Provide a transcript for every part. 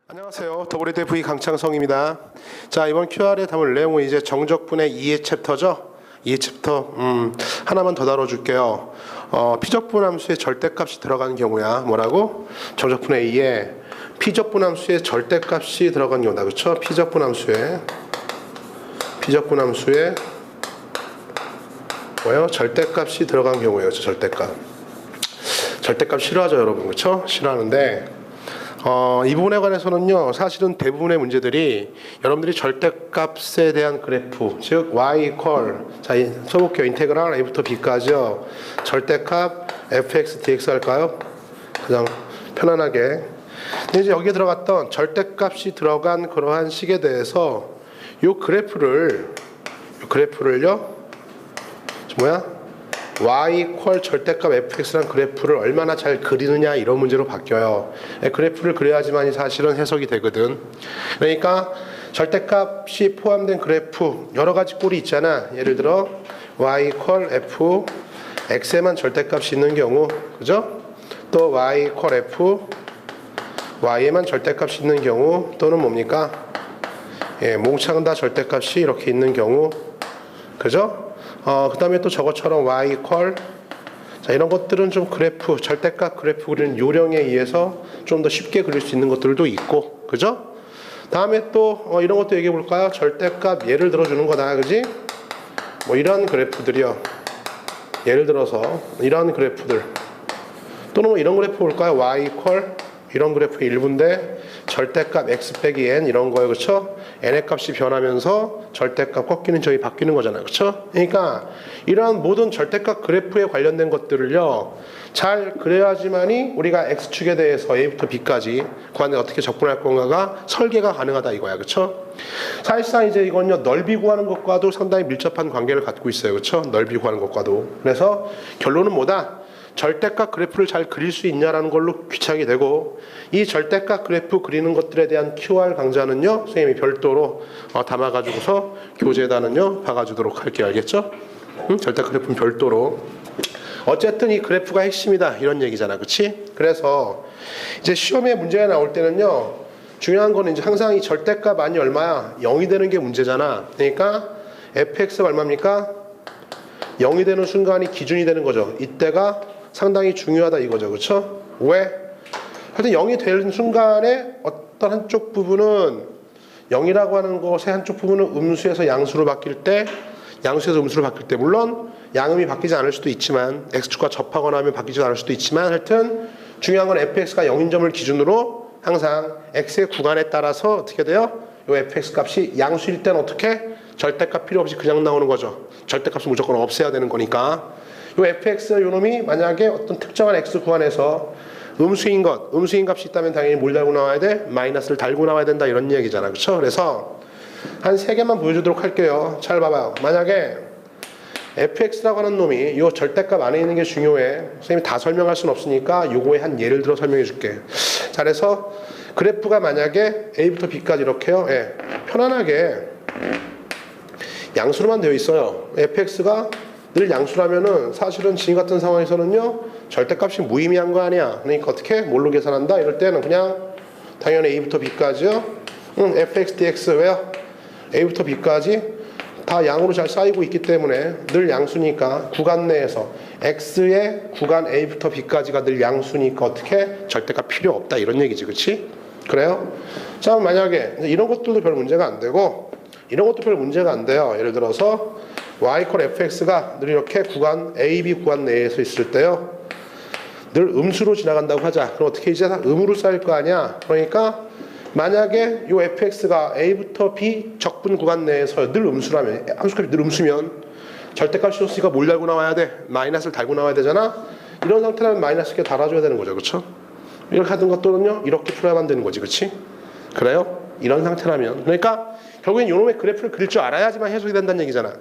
안녕하세요. WDV 강창성입니다. 자, 이번 QR에 담을 내용은 이제 정적분의 2의 챕터죠. 2의 챕터 하나만 더 다뤄줄게요. 피적분 함수의 절대값이 들어가는 경우야. 뭐라고? 정적분의 2에 피적분 함수의 절대값이 들어가는 경우다. 그렇죠? 피적분 함수에 뭐예요? 절대값이 들어간 경우예요. 절대값 싫어하죠, 여러분. 그렇죠? 싫어하는데 이 부분에 관해서는요, 사실은 대부분의 문제들이 여러분들이 절대값에 대한 그래프, 즉 y equal, 자 써볼게요. 인테그랄 a부터 b까지요. 절대값 fx dx 할까요? 그냥 편안하게. 근데 이제 여기에 들어갔던 절대값이 들어간 그러한 식에 대해서 요 그래프를요, 뭐야? y equal 절대값 fx라는 그래프를 얼마나 잘 그리느냐 이런 문제로 바뀌어요. 그래프를 그려야지만이 사실은 해석이 되거든. 그러니까 절대값이 포함된 그래프 여러 가지 꼴이 있잖아. 예를 들어 y equal f x에만 절대값이 있는 경우, 그죠? 또 y equal f y에만 절대값이 있는 경우, 또는 뭡니까? 몽창 다 절대값이 이렇게 있는 경우, 그죠? 그 다음에 또 저것처럼 y equal, 자 이런 것들은 좀 그래프, 절대값 그래프 그리는 요령에 의해서 좀 더 쉽게 그릴 수 있는 것들도 있고, 그죠? 다음에 또 이런 것도 얘기해 볼까요? 절대값 예를 들어주는 거다, 그지? 뭐 이런 그래프들이요. 예를 들어서 이런 그래프들, 또는 뭐 이런 그래프 볼까요? y equal, 이런 그래프 일부인데 절대값 x 빼기 n 이런 거예요. 그렇죠? n의 값이 변하면서 절대값 꺾이는 점이 바뀌는 거잖아요. 그렇죠? 그러니까 이러한 모든 절대값 그래프에 관련된 것들을요, 잘 그래야지만이 우리가 x축에 대해서 a부터 b까지 그 안에 어떻게 접근할 건가가 설계가 가능하다 이거야. 그렇죠? 사실상 이제 이건요, 넓이 구하는 것과도 상당히 밀접한 관계를 갖고 있어요. 그렇죠? 넓이 구하는 것과도. 그래서 결론은 뭐다? 절대값 그래프를 잘 그릴 수 있냐라는 걸로 귀착이 되고, 이 절대값 그래프 그리는 것들에 대한 QR 강좌는요, 선생님이 별도로 담아가지고서 교재에다는요 박아주도록 할게요. 알겠죠? 절대값 그래프는 별도로. 어쨌든 이 그래프가 핵심이다 이런 얘기잖아. 그치? 그래서 이제 시험에 문제가 나올 때는요, 중요한 거는 이제 항상 이 절대값 아니 얼마야? 0이 되는 게 문제잖아. 그러니까 fx가 얼마입니까? 0이 되는 순간이 기준이 되는 거죠. 이때가 상당히 중요하다 이거죠. 그렇죠? 왜? 하여튼 0이 되는 순간에 어떤 한쪽 부분은 0이라고 하는 것의 한쪽 부분은 음수에서 양수로 바뀔 때, 양수에서 음수로 바뀔 때, 물론 양음이 바뀌지 않을 수도 있지만, x축과 접하거나 하면 바뀌지 않을 수도 있지만, 하여튼 중요한 건 fx가 0인 점을 기준으로 항상 x의 구간에 따라서 어떻게 돼요? 이 fx 값이 양수일 때는 어떻게? 절대값 필요 없이 그냥 나오는 거죠. 절대값은 무조건 없애야 되는 거니까. 이 fx 요놈이 만약에 어떤 특정한 x 구간에서 음수인 값이 있다면 당연히 뭘 달고 나와야 돼? 마이너스를 달고 나와야 된다 이런 얘기잖아. 그렇죠? 그래서 한 3개만 보여주도록 할게요. 잘 봐봐요. 만약에 fx라고 하는 놈이 이 절대값 안에 있는 게 중요해. 선생님이 다 설명할 수는 없으니까 요거에 한 예를 들어 설명해 줄게. 자, 그래서 그래프가 만약에 a부터 b까지 이렇게요. 편안하게 양수로만 되어 있어요. fx가 늘 양수라면은 사실은 지금 같은 상황에서는요, 절대값이 무의미한 거 아니야. 그러니까 어떻게? 뭘로 계산한다? 이럴 때는 그냥 당연히 a부터 b까지요. fx dx 왜요? a부터 b까지 다 양으로 잘 쌓이고 있기 때문에 늘 양수니까 구간 내에서 x의 구간 a부터 b까지가 늘 양수니까 어떻게? 절대값 필요 없다 이런 얘기지. 그치? 그래요? 자, 만약에 이런 것들도 별 문제가 안 되고, 이런 것도 별 문제가 안 돼요. 예를 들어서 y equal fx가 늘 이렇게 구간 AB 구간 내에서 있을 때요, 늘 음수로 지나간다고 하자. 그럼 어떻게 이제 음으로 쌓일 거 아니야? 그러니까 만약에 요 fx가 a부터 b 적분 구간 내에서 늘 음수라면, 함수값이 늘 음수면 절대값이 없으니까 뭘 달고 나와야 돼? 마이너스를 달고 나와야 되잖아. 이런 상태라면 마이너스 이렇게 달아줘야 되는 거죠. 그렇죠? 이렇게 하던 것들은요, 이렇게 풀어야만 되는 거지. 그렇지? 그래요? 이런 상태라면. 그러니까 결국엔 요놈의 그래프를 그릴 줄 알아야지만 해석이 된다는 얘기잖아.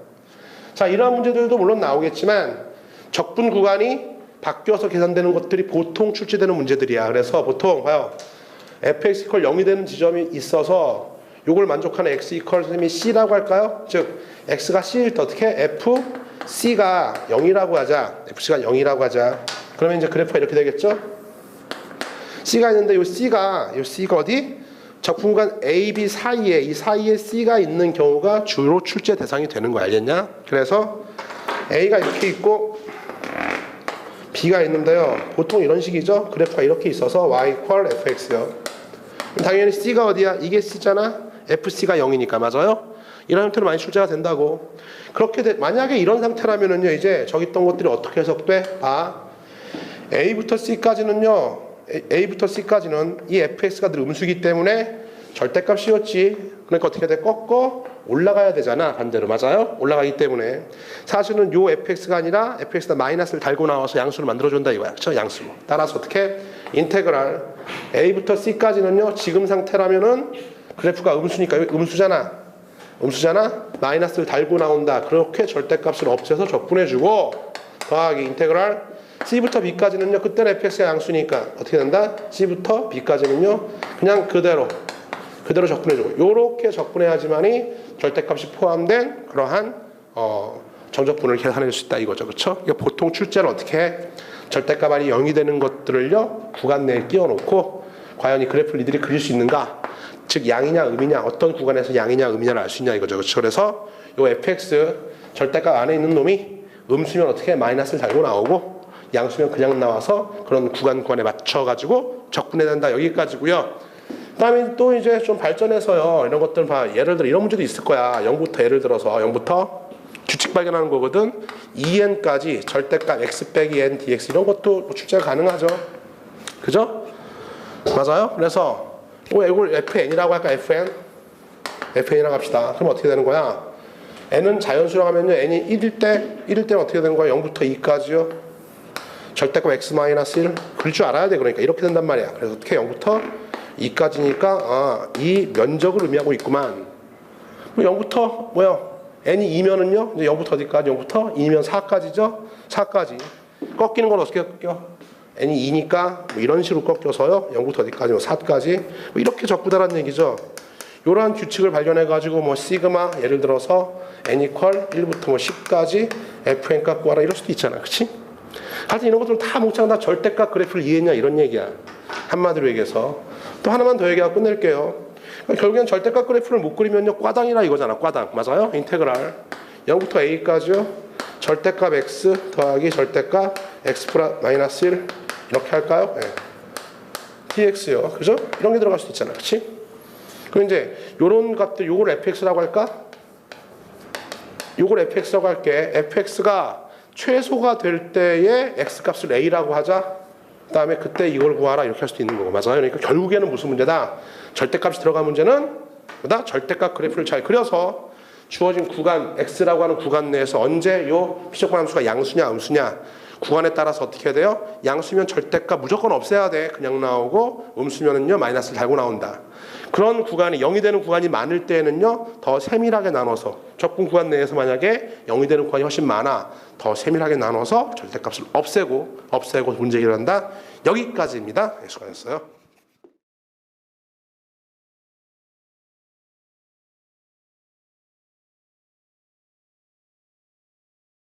자, 이러한 문제들도 물론 나오겠지만 적분 구간이 바뀌어서 계산되는 것들이 보통 출제되는 문제들이야. 그래서 보통 봐요. fx equal 0이 되는 지점이 있어서 요걸 만족하는 x equal 선생님이 c라고 할까요? 즉 x가 c일 때 어떻게? fc가 0이라고 하자. fc가 0이라고 하자. 그러면 이제 그래프가 이렇게 되겠죠? c가 있는데 요 c가 어디? 적분간 A, B 사이에 이 사이에 C가 있는 경우가 주로 출제 대상이 되는 거야. 알겠냐? 그래서 A가 이렇게 있고 B가 있는데요. 보통 이런 식이죠. 그래프가 이렇게 있어서 y equal fx요. 당연히 C가 어디야? 이게 C잖아. FC가 0이니까 맞아요? 이런 형태로 많이 출제가 된다고. 그렇게 만약에 이런 상태라면은요, 이제 저기 있던 것들이 어떻게 해석돼? A부터 C까지는요, A부터 C까지는 이 fx가 늘 음수이기 때문에 절대값이었지. 그러니까 어떻게 돼? 꺾어 올라가야 되잖아. 반대로. 맞아요? 올라가기 때문에 사실은 요 fx가 아니라 fx에다 마이너스를 달고 나와서 양수를 만들어준다 이거야. 그쵸? 양수. 따라서 어떻게? 인테그랄 A부터 C까지는요, 지금 상태라면은 그래프가 음수니까 여기 음수잖아. 마이너스를 달고 나온다. 그렇게 절대값을 없애서 적분해주고 더하기 인테그랄 C부터 B까지는요, 그때는 fx가 양수니까 어떻게 된다? C부터 B까지는요, 그냥 그대로 적분해주고 요렇게 적분해야지만이 절대값이 포함된 그러한 정적분을 계산할 수 있다 이거죠. 그쵸? 이게 보통 출제는 어떻게 해? 절대값 아니 0이 되는 것들을요, 구간 내에 끼워놓고 과연 이 그래프를 니들이 그릴 수 있는가? 즉 양이냐 음이냐, 어떤 구간에서 양이냐 음이냐를 알 수 있냐 이거죠. 그쵸? 그래서 요 fx 절대값 안에 있는 놈이 음수면 어떻게 마이너스를 달고 나오고 양수면 그냥 나와서 그런 구간에 맞춰가지고 적분해야 된다. 여기까지고요. 그 다음에 또 이제 좀 발전해서요, 이런 것들 봐. 예를 들어 이런 문제도 있을 거야. 0부터 예를 들어서 0부터 규칙 발견하는 거거든. 2n까지 절대값 x 빼기 n dx 이런 것도 출제가 가능하죠. 그죠? 맞아요? 그래서 이걸 fn이라고 할까? fn이라고 합시다. 그럼 어떻게 되는 거야? n은 자연수라고 하면요, n이 1일 때는 어떻게 되는 거야? 0부터 2까지요. 절대값 x-1 그릴 줄 알아야 돼. 그러니까 이렇게 된단 말이야. 그래서 어떻게 0부터 2까지니까 이 면적을 의미하고 있구만. 0부터 n이 2면은요, 이제 0부터 어디까지? 0부터 2면 4까지죠? 4까지. 꺾이는 건 어떻게 꺾여? n이 2니까 이런 식으로 꺾여서요, 0부터 어디까지? 4까지. 이렇게 적구다라는 얘기죠. 이러한 규칙을 발견해가지고 시그마 예를 들어서 n equal 1부터 10까지 fn 값 구하라 이럴 수도 있잖아. 그치? 하여튼 이런 것들은 다 몽창 다 절대값 그래프를 이해했냐 이런 얘기야. 한마디로 얘기해서. 또 하나만 더 얘기하고 끝낼게요. 결국엔 절대값 그래프를 못 그리면요, 꽈당이라 이거잖아. 꽈당. 맞아요? 인테그랄 0부터 a까지요, 절대값 x 더하기 절대값 x 마이너스 1 이렇게 할까요? 네. dx요. 그죠? 이런 게 들어갈 수도 있잖아. 그치? 그럼 이제 요런 값들, 요걸 fx라고 할까? 요걸 fx라고 할게. fx가 최소가 될 때의 x값을 a라고 하자. 그 다음에 그때 이걸 구하라 이렇게 할 수도 있는 거고. 맞아요? 그러니까 결국에는 무슨 문제다? 절대값이 들어간 문제는 뭐다? 절대값 그래프를 잘 그려서 주어진 구간 x라고 하는 구간 내에서 언제 요 피적분 함수가 양수냐 음수냐 구간에 따라서 어떻게 해야 돼요? 양수면 절대값 무조건 없애야 돼. 그냥 나오고 음수면은요 마이너스를 달고 나온다. 그런 구간이 0이 되는 구간이 많을 때는요, 더 세밀하게 나눠서 적분 구간 내에서 만약에 0이 되는 구간이 훨씬 많아, 더 세밀하게 나눠서 절대값을 없애고 문제 해결한다. 여기까지입니다. 수고하셨어요.